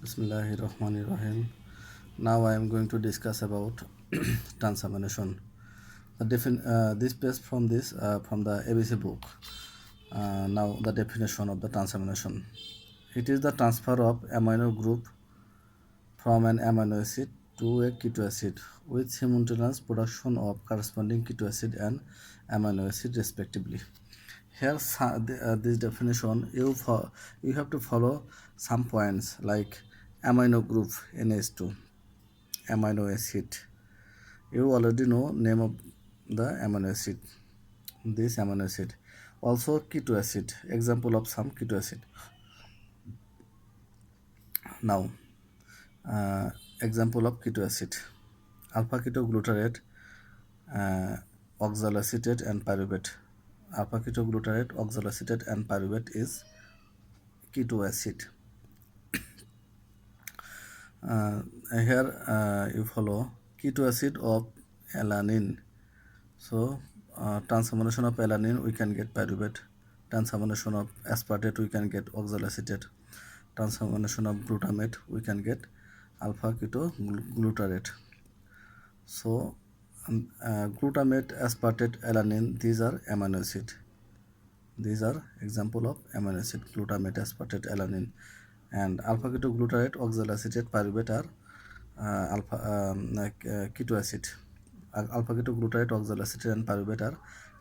Bismillahirrahmanirrahim. Now I am going to discuss about transamination. This based from the ABC book. Now the definition of the transamination. It is the transfer of amino group from an amino acid to a keto acid with simultaneous production of corresponding keto acid and amino acid respectively. Here, this definition you have to follow some points like amino group NH2, amino acid. You already know name of the amino acid. This amino acid. Also keto acid. Example of some keto acid. Now, example of keto acid: alpha ketoglutarate, oxaloacetate, and pyruvate. Alpha ketoglutarate, oxaloacetate, and pyruvate is keto acid. Here you follow keto acid of alanine. So transamination of alanine we can get pyruvate. Transamination of aspartate we can get oxaloacetate. Transamination of glutamate we can get alpha ketoglutarate. So glutamate, aspartate, alanine, these are amino acid. These are example of amino acid: glutamate, aspartate, alanine. And alpha ketoglutarate, oxaloacetate, pyruvate are keto acid. Alpha ketoglutarate, oxaloacetate, and pyruvate are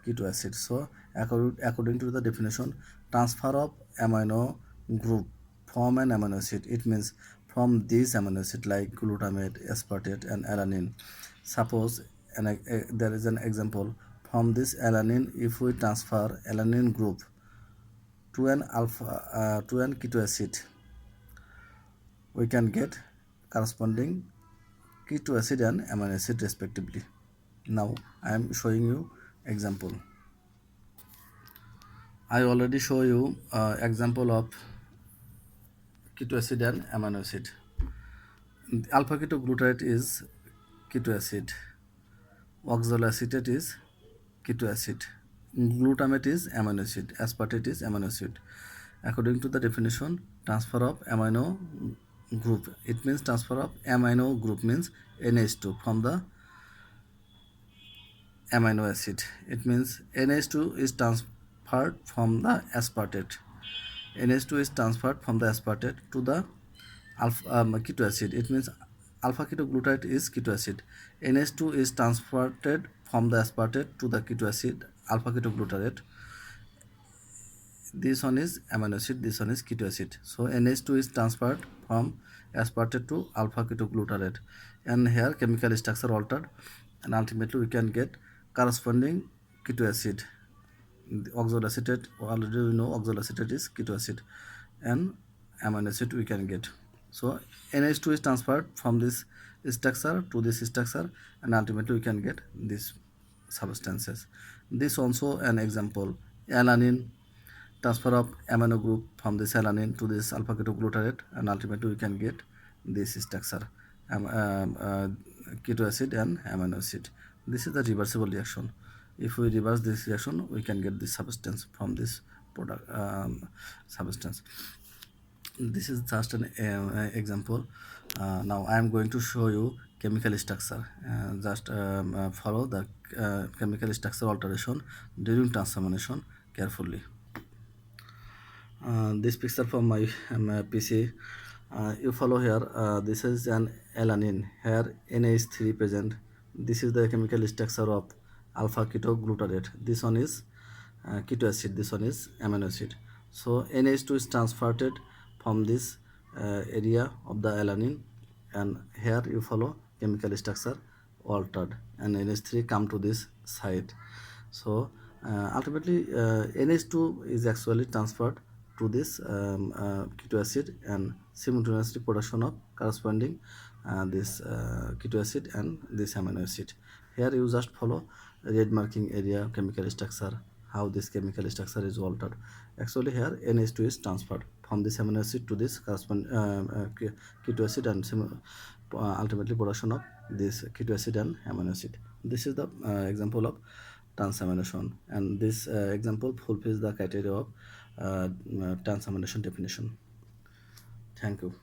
keto acid. So according to the definition, transfer of amino group from an amino acid, it means from these amino acid like glutamate, aspartate, and alanine. Suppose there is an example: from this alanine, if we transfer alanine group to an keto acid, we can get corresponding keto acid and amino acid respectively. Now I am showing you example. I already show you example of keto acid and amino acid. Alpha ketoglutarate is keto acid, oxaloacetate is keto acid, glutamate is amino acid, aspartate is amino acid. According to the definition, transfer of amino group, it means transfer of amino group means NH2 from the amino acid. It means NH2 is transferred from the aspartate. NH2 is transferred from the aspartate to the keto acid. It means alpha ketoglutarate is keto acid. NH2 is transferred from the aspartate to the keto acid, alpha ketoglutarate. This one is amino acid, this one is keto acid. So NH2 is transferred from aspartate to alpha ketoglutarate, and here chemical structure altered, and ultimately we can get corresponding keto acid. The oxaloacetate, already we know oxaloacetate is keto acid, and amino acid we can get. So NH2 is transferred from this structure to this structure, and ultimately we can get these substances. This also an example: alanine, transfer of amino group from this alanine to this alpha ketoglutarate, and ultimately we can get this structure: keto acid and amino acid. This is the reversible reaction. If we reverse this reaction, we can get this substance from this product substance. This is just an example. Now I am going to show you chemical structure. Just follow the chemical structure alteration during transamination carefully. This picture from my PC, you follow here. This is an alanine. Here NH3 present. This is the chemical structure of alpha ketoglutarate. This one is keto acid, this one is amino acid. So NH2 is transferred from this area of the alanine, and here you follow chemical structure altered, and NH3 come to this side. So ultimately NH2 is actually transferred to this keto acid, and simultaneously production of corresponding this keto acid and this amino acid. Here you just follow red marking area chemical structure, how this chemical structure is altered. Actually here NH2 is transferred from this amino acid to this corresponding keto acid, and ultimately production of this keto acid and amino acid. This is the example of transamination, and this example fulfills the criteria of transamination definition. Thank you.